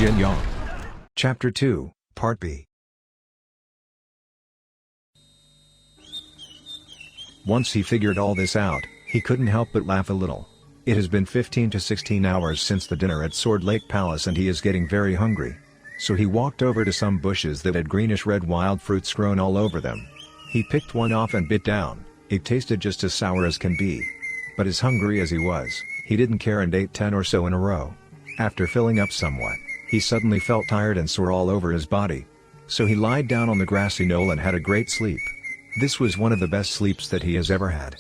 Jin Yang. Chapter 2, Part B. Once he figured all this out, he couldn't help but laugh a little. It has been 15 to 16 hours since the dinner at Sword Lake Palace and he is getting very hungry. So he walked over to some bushes that had greenish-red wild fruits grown all over them. He picked one off and bit down. It tasted just as sour as can be. But as hungry as he was, he didn't care and ate 10 or so in a row. After filling up somewhat, he suddenly felt tired and sore all over his body. So he lied down on the grassy knoll and had a great sleep. This was one of the best sleeps that he has ever had.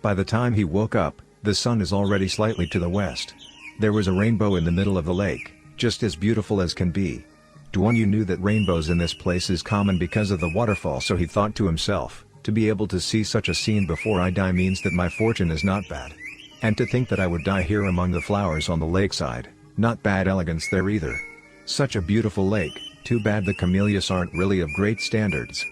By the time he woke up, the sun is already slightly to the west. There was a rainbow in the middle of the lake, just as beautiful as can be. Duan knew that rainbows in this place is common because of the waterfall, so he thought to himself, to be able to see such a scene before I die means that my fortune is not bad. And to think that I would die here among the flowers on the lakeside, not bad elegance there either. Such a beautiful lake, too bad the camellias aren't really of great standards.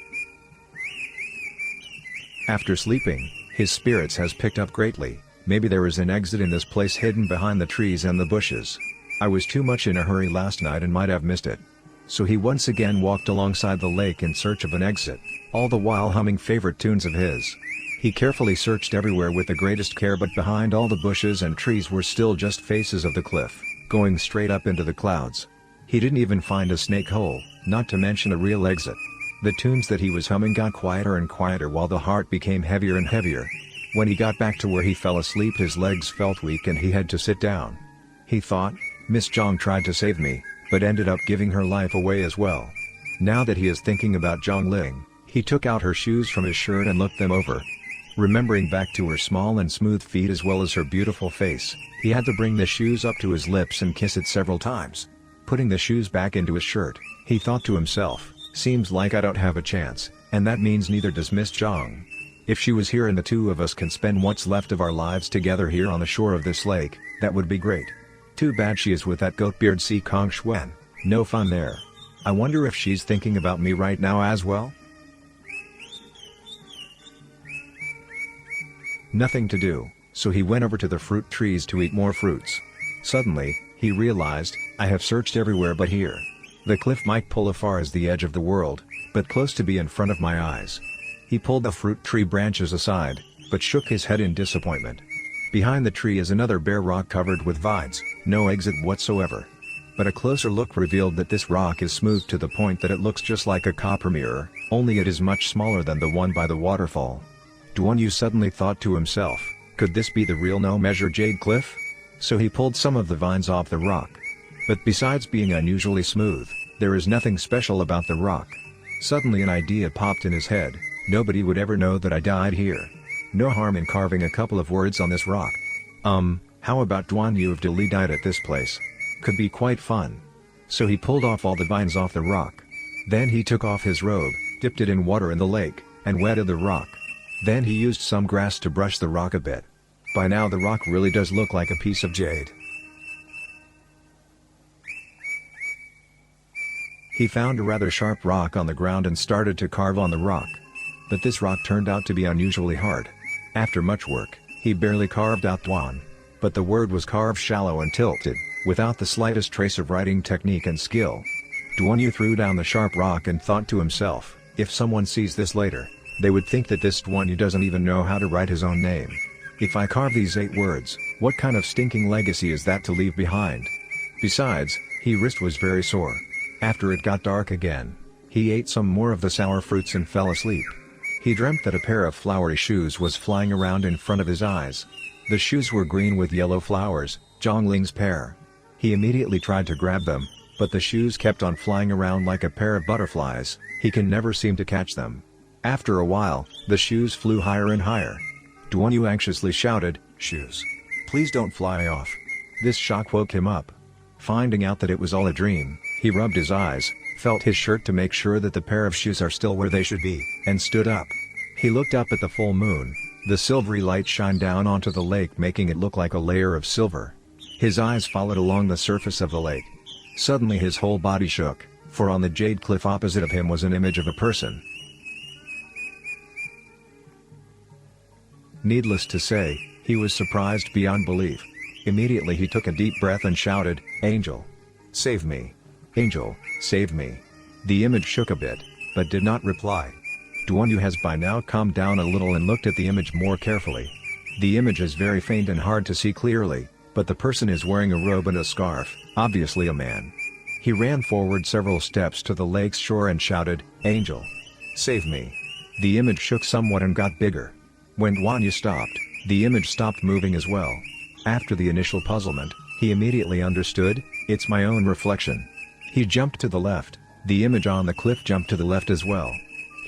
After sleeping, his spirits has picked up greatly. Maybe there is an exit in this place hidden behind the trees and the bushes. I was too much in a hurry last night and might have missed it. So he once again walked alongside the lake in search of an exit, all the while humming favorite tunes of his. He carefully searched everywhere with the greatest care, but behind all the bushes and trees were still just faces of the cliff, going straight up into the clouds. He didn't even find a snake hole, not to mention a real exit. The tunes that he was humming got quieter and quieter while the heart became heavier and heavier. When he got back to where he fell asleep, his legs felt weak and he had to sit down. He thought, Miss Zhang tried to save me, but ended up giving her life away as well. Now that he is thinking about Zhongling, he took out her shoes from his shirt and looked them over. Remembering back to her small and smooth feet as well as her beautiful face, he had to bring the shoes up to his lips and kiss it several times. Putting the shoes back into his shirt, he thought to himself, seems like I don't have a chance, and that means neither does Miss Zhang. If she was here and the two of us can spend what's left of our lives together here on the shore of this lake, that would be great. Too bad she is with that goat-beard Si Kong Xuan, no fun there. I wonder if she's thinking about me right now as well? Nothing to do, so he went over to the fruit trees to eat more fruits. Suddenly, he realized, I have searched everywhere but here. The cliff might pull as far as the edge of the world, but close to be in front of my eyes. He pulled the fruit tree branches aside, but shook his head in disappointment. Behind the tree is another bare rock covered with vines, no exit whatsoever. But a closer look revealed that this rock is smooth to the point that it looks just like a copper mirror, only it is much smaller than the one by the waterfall. Duan suddenly thought to himself, could this be the real no-measure jade cliff? So he pulled some of the vines off the rock. But besides being unusually smooth, there is nothing special about the rock. Suddenly an idea popped in his head, nobody would ever know that I died here. No harm in carving a couple of words on this rock. How about Duan Yu of Dili died at this place? Could be quite fun. So he pulled off all the vines off the rock. Then he took off his robe, dipped it in water in the lake, and wetted the rock. Then he used some grass to brush the rock a bit. By now the rock really does look like a piece of jade. He found a rather sharp rock on the ground and started to carve on the rock. But this rock turned out to be unusually hard. After much work, he barely carved out Duan. But the word was carved shallow and tilted, without the slightest trace of writing technique and skill. Duan threw down the sharp rock and thought to himself, if someone sees this later, they would think that this Duan doesn't even know how to write his own name. If I carve these 8 words, what kind of stinking legacy is that to leave behind? Besides, his wrist was very sore. After it got dark again, he ate some more of the sour fruits and fell asleep. He dreamt that a pair of flowery shoes was flying around in front of his eyes. The shoes were green with yellow flowers, Zhongling's pair. He immediately tried to grab them, but the shoes kept on flying around like a pair of butterflies, he can never seem to catch them. After a while, the shoes flew higher and higher. Duan anxiously shouted, "Shoes! Please don't fly off." This shock woke him up. Finding out that it was all a dream, he rubbed his eyes, felt his shirt to make sure that the pair of shoes are still where they should be, and stood up. He looked up at the full moon. The silvery light shined down onto the lake, making it look like a layer of silver. His eyes followed along the surface of the lake. Suddenly his whole body shook, for on the jade cliff opposite of him was an image of a person. Needless to say, he was surprised beyond belief. Immediately he took a deep breath and shouted, "Angel! Save me! "Angel, save me." The image shook a bit, but did not reply. Duanyu has by now calmed down a little and looked at the image more carefully. The image is very faint and hard to see clearly, but the person is wearing a robe and a scarf, obviously a man. He ran forward several steps to the lake's shore and shouted, "Angel, save me." The image shook somewhat and got bigger. When Duanyu stopped, the image stopped moving as well. After the initial puzzlement, he immediately understood, "It's my own reflection." He jumped to the left. The image on the cliff jumped to the left as well.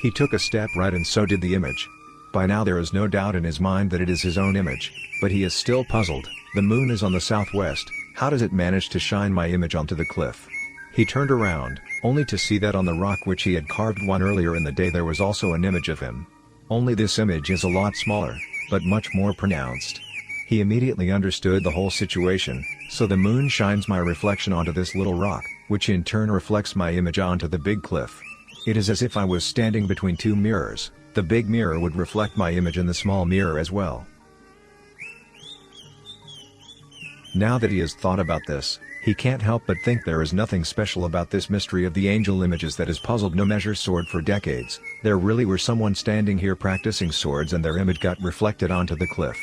He took a step right and so did the image. By now there is no doubt in his mind that it is his own image, but he is still puzzled. The moon is on the southwest, how does it manage to shine my image onto the cliff? He turned around, only to see that on the rock which he had carved one earlier in the day there was also an image of him. Only this image is a lot smaller, but much more pronounced. He immediately understood the whole situation, so the moon shines my reflection onto this little rock, which in turn reflects my image onto the big cliff. It is as if I was standing between two mirrors. The big mirror would reflect my image in the small mirror as well. Now that he has thought about this, he can't help but think there is nothing special about this mystery of the angel images that has puzzled No Measure Sword for decades. There really were someone standing here practicing swords and their image got reflected onto the cliff.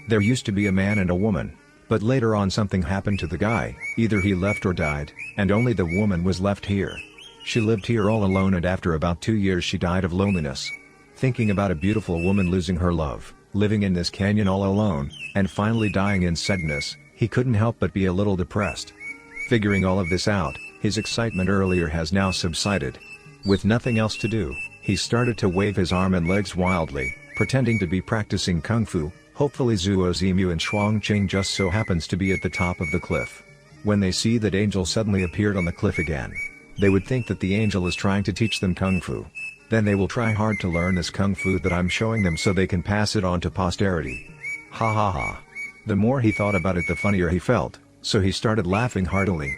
There used to be a man and a woman, but later on something happened to the guy, either he left or died, and only the woman was left here. She lived here all alone and after about 2 years she died of loneliness. Thinking about a beautiful woman losing her love, living in this canyon all alone, and finally dying in sadness, he couldn't help but be a little depressed. Figuring all of this out, his excitement earlier has now subsided. With nothing else to do, he started to wave his arm and legs wildly, pretending to be practicing kung fu. Hopefully Zuo Zimu and Shuang Qing just so happens to be at the top of the cliff. When they see that Angel suddenly appeared on the cliff again, they would think that the angel is trying to teach them kung fu. Then they will try hard to learn this kung fu that I'm showing them so they can pass it on to posterity. Ha ha ha. The more he thought about it the funnier he felt, so he started laughing heartily.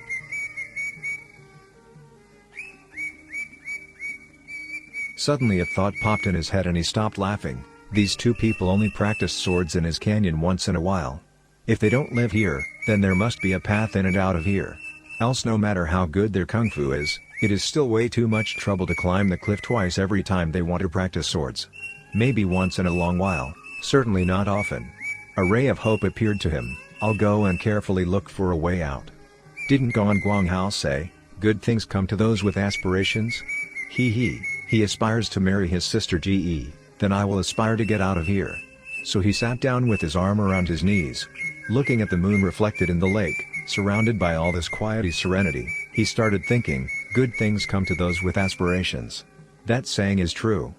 Suddenly a thought popped in his head and he stopped laughing. These two people only practice swords in his canyon once in a while. If they don't live here, then there must be a path in and out of here. Else no matter how good their kung fu is, it is still way too much trouble to climb the cliff twice every time they want to practice swords. Maybe once in a long while, certainly not often. A ray of hope appeared to him. I'll go and carefully look for a way out. Didn't Guan Guanghao say, good things come to those with aspirations? He aspires to marry his sister Ge. Then I will aspire to get out of here. So he sat down with his arm around his knees. Looking at the moon reflected in the lake, surrounded by all this quiety serenity, he started thinking, good things come to those with aspirations. That saying is true.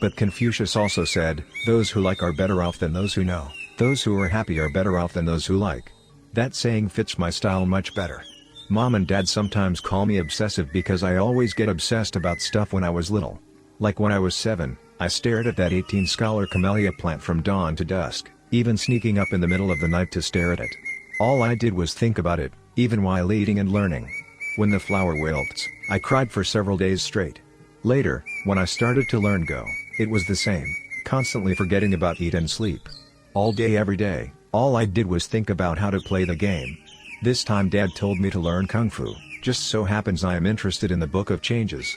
But Confucius also said, those who like are better off than those who know. Those who are happy are better off than those who like. That saying fits my style much better. Mom and Dad sometimes call me obsessive because I always get obsessed about stuff when I was little. Like when I was 7, I stared at that 18-scholar camellia plant from dawn to dusk, even sneaking up in the middle of the night to stare at it. All I did was think about it, even while eating and learning. When the flower wilts, I cried for several days straight. Later, when I started to learn Go, it was the same, constantly forgetting about eat and sleep. All day every day, all I did was think about how to play the game. This time Dad told me to learn Kung Fu, just so happens I am interested in the Book of Changes.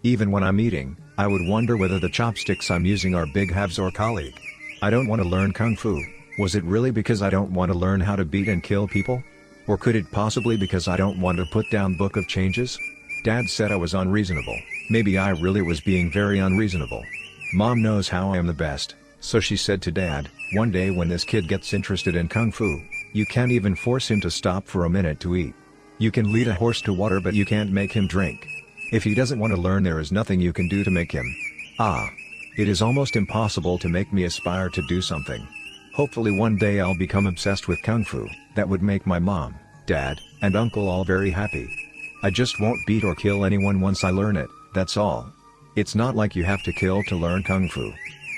Even when I'm eating, I would wonder whether the chopsticks I'm using are big halves or colleague. I don't want to learn Kung Fu. Was it really because I don't want to learn how to beat and kill people? Or could it possibly because I don't want to put down Book of Changes? Dad said I was unreasonable. Maybe I really was being very unreasonable. Mom knows how I am the best, so she said to Dad, one day when this kid gets interested in Kung Fu, you can't even force him to stop for a minute to eat. You can lead a horse to water but you can't make him drink. If he doesn't want to learn there is nothing you can do to make him. It is almost impossible to make me aspire to do something. Hopefully one day I'll become obsessed with Kung Fu. That would make my mom, Dad, and uncle all very happy. I just won't beat or kill anyone once I learn it, that's all. It's not like you have to kill to learn Kung Fu.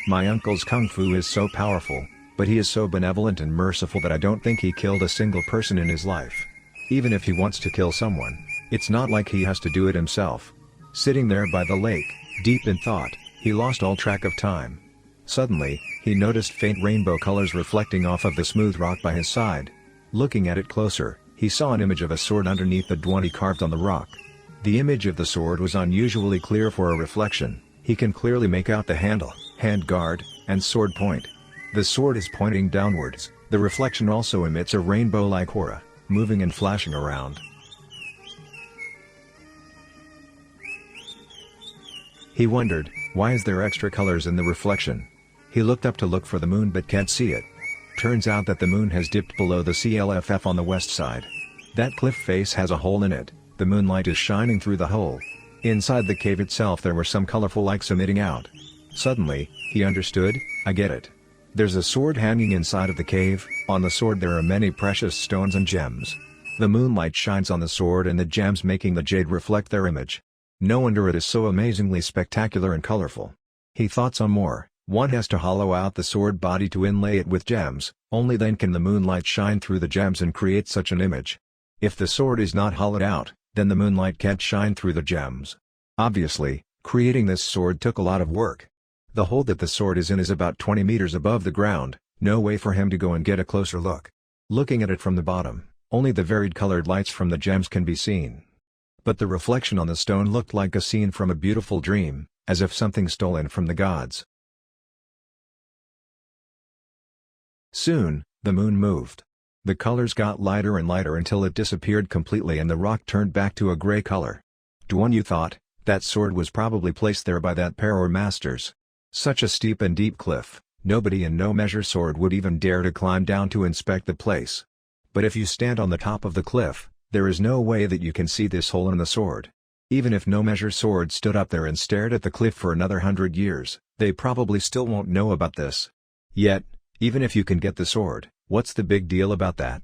My uncle's Kung Fu is so powerful, but he is so benevolent and merciful that I don't think he killed a single person in his life. Even if he wants to kill someone, it's not like he has to do it himself. Sitting there by the lake, deep in thought, he lost all track of time. Suddenly, he noticed faint rainbow colors reflecting off of the smooth rock by his side. Looking at it closer, he saw an image of a sword underneath the Dwani carved on the rock. The image of the sword was unusually clear for a reflection. He can clearly make out the handle, hand guard, and sword point. The sword is pointing downwards. The reflection also emits a rainbow-like aura, moving and flashing around. He wondered, why is there extra colors in the reflection? He looked up to look for the moon but can't see it. Turns out that the moon has dipped below the CLFF on the west side. That cliff face has a hole in it. The moonlight is shining through the hole. Inside the cave itself there were some colorful lights emitting out. Suddenly, he understood, I get it. There's a sword hanging inside of the cave. On the sword there are many precious stones and gems. The moonlight shines on the sword and the gems, making the jade reflect their image. No wonder it is so amazingly spectacular and colorful. He thought some more. One has to hollow out the sword body to inlay it with gems, only then can the moonlight shine through the gems and create such an image. If the sword is not hollowed out, then the moonlight can't shine through the gems. Obviously, creating this sword took a lot of work. The hole that the sword is in is about 20 meters above the ground, no way for him to go and get a closer look. Looking at it from the bottom, only the varied colored lights from the gems can be seen. But the reflection on the stone looked like a scene from a beautiful dream, as if something stolen from the gods. Soon, the moon moved. The colors got lighter and lighter until it disappeared completely and the rock turned back to a gray color. Duanyu thought, that sword was probably placed there by that pair or masters. Such a steep and deep cliff, nobody in no measure sword would even dare to climb down to inspect the place. But if you stand on the top of the cliff, there is no way that you can see this hole in the sword. Even if no measure sword stood up there and stared at the cliff for another 100 years, they probably still won't know about this. Yet, even if you can get the sword, what's the big deal about that?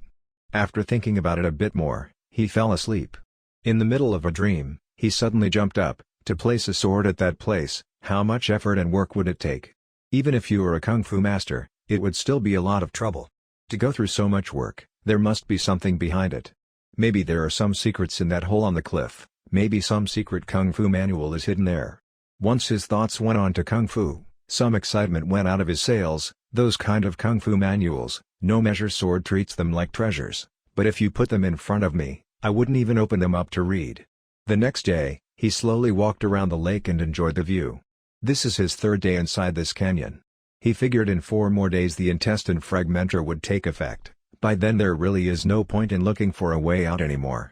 After thinking about it a bit more, he fell asleep. In the middle of a dream, he suddenly jumped up. To place a sword at that place, how much effort and work would it take? Even if you were a kung fu master, it would still be a lot of trouble. To go through so much work, there must be something behind it. Maybe there are some secrets in that hole on the cliff, maybe some secret kung fu manual is hidden there. Once his thoughts went on to kung fu, some excitement went out of his sails. Those kind of kung fu manuals, no measure sword treats them like treasures, but if you put them in front of me, I wouldn't even open them up to read. The next day, he slowly walked around the lake and enjoyed the view. This is his third day inside this canyon. He figured in 4 more days the intestine fragmenter would take effect. By then there really is no point in looking for a way out anymore.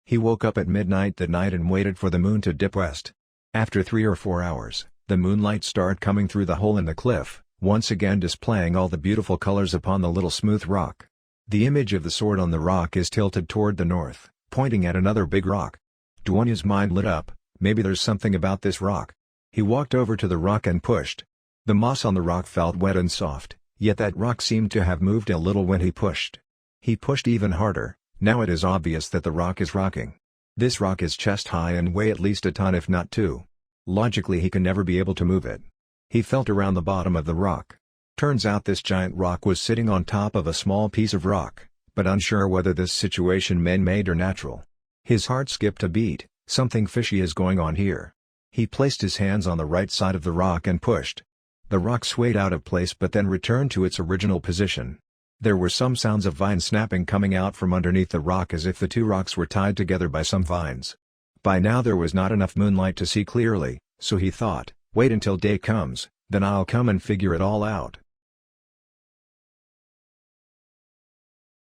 He woke up at midnight that night and waited for the moon to dip west. After 3 or 4 hours, the moonlight started coming through the hole in the cliff, once again displaying all the beautiful colors upon the little smooth rock. The image of the sword on the rock is tilted toward the north, pointing at another big rock. Duanyu's mind lit up, maybe there's something about this rock. He walked over to the rock and pushed. The moss on the rock felt wet and soft, yet that rock seemed to have moved a little when he pushed. He pushed even harder. Now it is obvious that the rock is rocking. This rock is chest high and weigh at least a ton if not 2. Logically he can never be able to move it. He felt around the bottom of the rock. Turns out this giant rock was sitting on top of a small piece of rock, but unsure whether this situation man-made or natural. His heart skipped a beat, something fishy is going on here. He placed his hands on the right side of the rock and pushed. The rock swayed out of place but then returned to its original position. There were some sounds of vine snapping coming out from underneath the rock as if the 2 rocks were tied together by some vines. By now there was not enough moonlight to see clearly, so he thought, wait until day comes, then I'll come and figure it all out.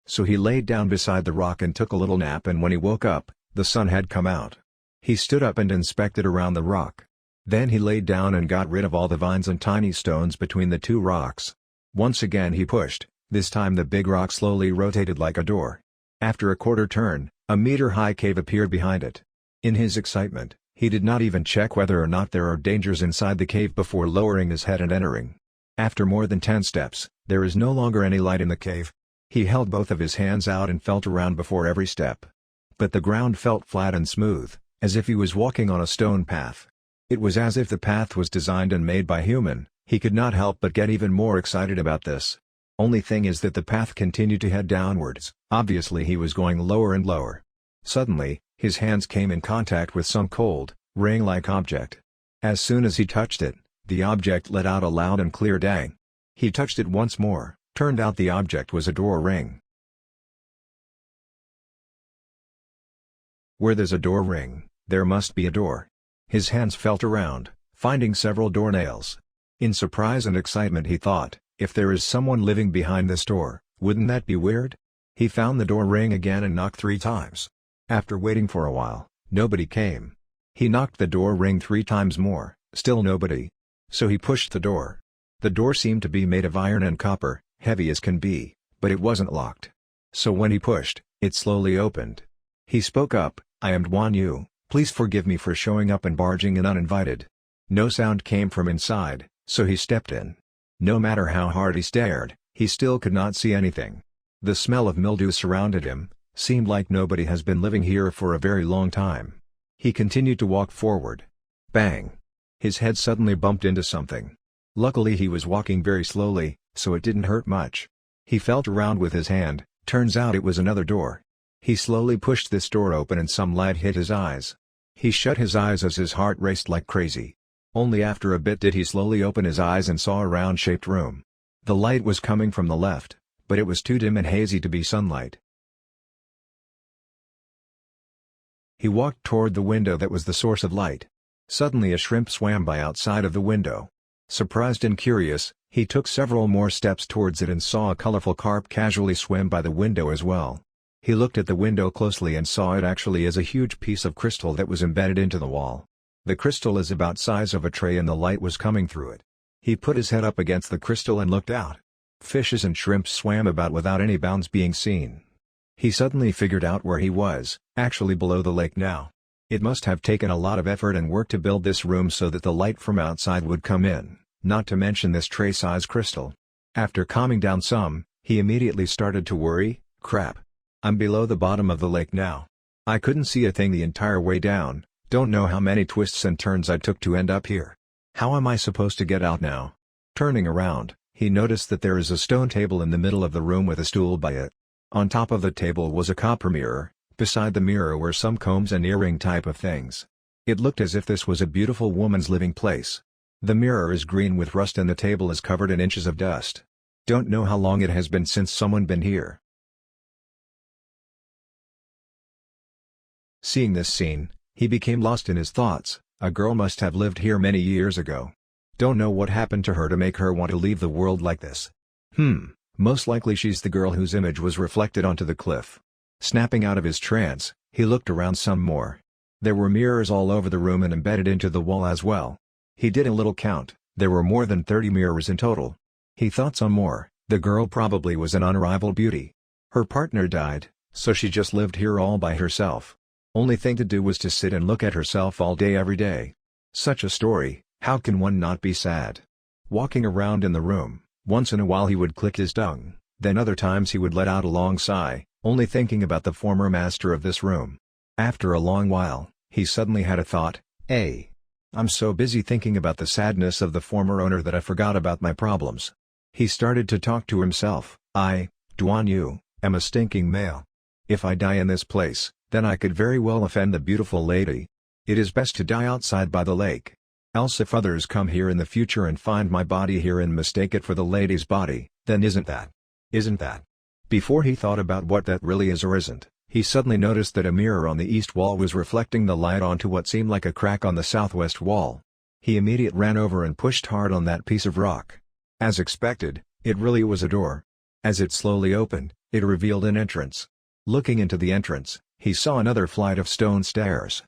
So he laid down beside the rock and took a little nap, and when he woke up, the sun had come out. He stood up and inspected around the rock. Then he laid down and got rid of all the vines and tiny stones between the 2 rocks. Once again he pushed. This time the big rock slowly rotated like a door. After a quarter turn, a meter-high cave appeared behind it. In his excitement, he did not even check whether or not there are dangers inside the cave before lowering his head and entering. After more than 10 steps, there is no longer any light in the cave. He held both of his hands out and felt around before every step. But the ground felt flat and smooth, as if he was walking on a stone path. It was as if the path was designed and made by human. He could not help but get even more excited about this. Only thing is that the path continued to head downwards. Obviously he was going lower and lower. Suddenly, his hands came in contact with some cold, ring-like object. As soon as he touched it, the object let out a loud and clear dang. He touched it once more, turned out the object was a door ring. Where there's a door ring, there must be a door. His hands felt around, finding several doornails. In surprise and excitement he thought, if there is someone living behind this door, wouldn't that be weird? He found the door ring again and knocked 3 times. After waiting for a while, nobody came. He knocked the door ring 3 times more, still nobody. So he pushed the door. The door seemed to be made of iron and copper, heavy as can be, but it wasn't locked. So when he pushed, it slowly opened. He spoke up, "I am Duan Yu, please forgive me for showing up and barging in uninvited." No sound came from inside, so he stepped in. No matter how hard he stared, he still could not see anything. The smell of mildew surrounded him, seemed like nobody has been living here for a very long time. He continued to walk forward. Bang! His head suddenly bumped into something. Luckily he was walking very slowly, so it didn't hurt much. He felt around with his hand, turns out it was another door. He slowly pushed this door open and some light hit his eyes. He shut his eyes as his heart raced like crazy. Only after a bit did he slowly open his eyes and saw a round-shaped room. The light was coming from the left, but it was too dim and hazy to be sunlight. He walked toward the window that was the source of light. Suddenly a shrimp swam by outside of the window. Surprised and curious, he took several more steps towards it and saw a colorful carp casually swim by the window as well. He looked at the window closely and saw it actually as a huge piece of crystal that was embedded into the wall. The crystal is about size of a tray and the light was coming through it. He put his head up against the crystal and looked out. Fishes and shrimps swam about without any bounds being seen. He suddenly figured out where he was, actually below the lake now. It must have taken a lot of effort and work to build this room so that the light from outside would come in, not to mention this tray-size crystal. After calming down some, he immediately started to worry, crap. I'm below the bottom of the lake now. I couldn't see a thing the entire way down, don't know how many twists and turns I took to end up here. How am I supposed to get out now? Turning around, he noticed that there is a stone table in the middle of the room with a stool by it. On top of the table was a copper mirror, beside the mirror were some combs and earring type of things. It looked as if this was a beautiful woman's living place. The mirror is green with rust and the table is covered in inches of dust. Don't know how long it has been since someone been here. Seeing this scene, he became lost in his thoughts. A girl must have lived here many years ago. Don't know what happened to her to make her want to leave the world like this. Most likely she's the girl whose image was reflected onto the cliff. Snapping out of his trance, he looked around some more. There were mirrors all over the room and embedded into the wall as well. He did a little count, there were more than 30 mirrors in total. He thought some more, the girl probably was an unrivaled beauty. Her partner died, so she just lived here all by herself. Only thing to do was to sit and look at herself all day every day. Such a story, how can one not be sad? Walking around in the room, once in a while he would click his tongue, then other times he would let out a long sigh, only thinking about the former master of this room. After a long while, he suddenly had a thought, hey. I'm so busy thinking about the sadness of the former owner that I forgot about my problems. He started to talk to himself, I, Duan Yu, am a stinking male. If I die in this place, then I could very well offend the beautiful lady. It is best to die outside by the lake. Else if others come here in the future and find my body here and mistake it for the lady's body, then isn't that? Before he thought about what that really is or isn't, he suddenly noticed that a mirror on the east wall was reflecting the light onto what seemed like a crack on the southwest wall. He immediately ran over and pushed hard on that piece of rock. As expected, it really was a door. As it slowly opened, it revealed an entrance. Looking into the entrance, he saw another flight of stone stairs.